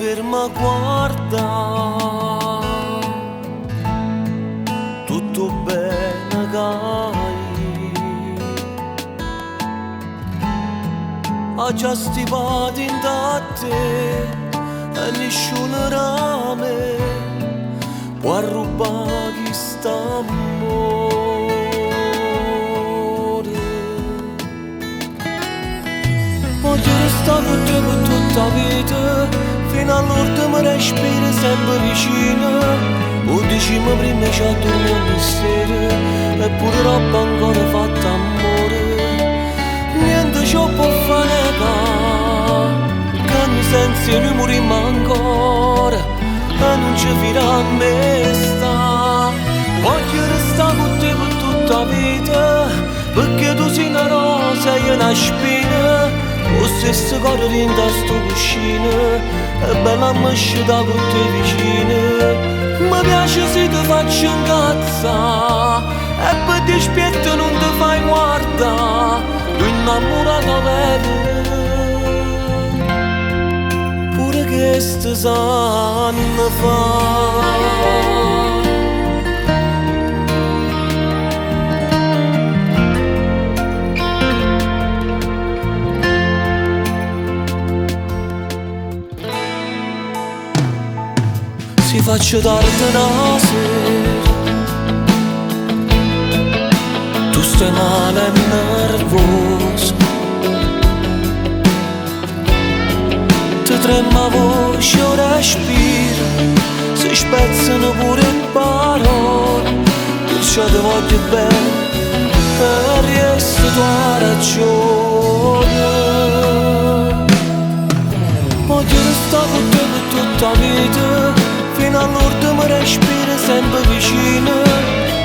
ferma guarda, tutto bene gai, ha già stivato in te e nessuno rame può rubare chi sta amore. Voglio restare con te per tutta la vita, fino all'ultimo respiro sempre vicino. O diciamo prima c'è dormito il mistero, eppure roba ancora fatta amore. Niente ci può fare negare, che noi senza noi morimmo ancora, e non ci firà a me sta. Voglio restare con te per tutta la vita, perché tu sei una rosa e io una spina. Lo stesso cuore dentro sto cuscino, è bella ammasciata con te vicino. Mi piace se ti faccio incazzare, e per dispietto non ti fai guardare. Tu innamorato vero, pure che sto sanno fa. Si faccio tardi una sera, tu stai male e nervoso, ti trema voce o respiro, si spezzano pure le parole, perciò ti voglio bene e riesco tua ragione. Voglio restare con te per tutta la vita, fino all'ultimo respiro sempre vicino.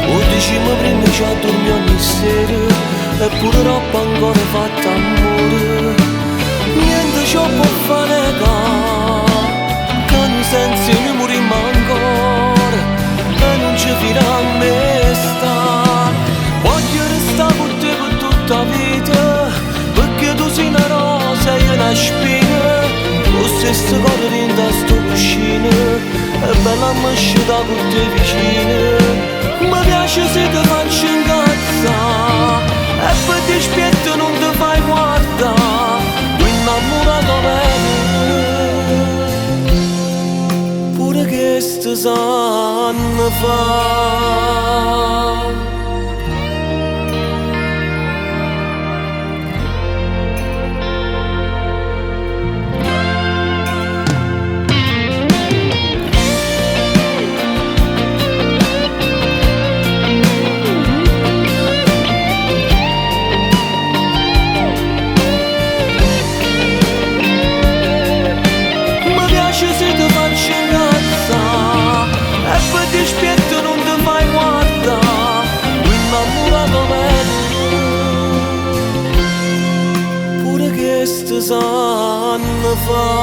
O diciamo prima c'è dormito il mistero, eppure roba ancora fatta amore. Niente ci può fare negare, che noi senza noi morimmo ancora, e non ci firà a me sta. Voglio restare con te per tutta la vita, perché tu sei una rosa e io una spina. Lo stesso cuore dentro sto cuscino, è bella ammasciata con te vicino. Mi piace se ti faccio incazzare, e per dispietto non ti fai guardare. Tu innamorato vero, pure che sto sanno fa. Dispietto non ti fai guardare, innamorato vero, pure che sto sanno fa.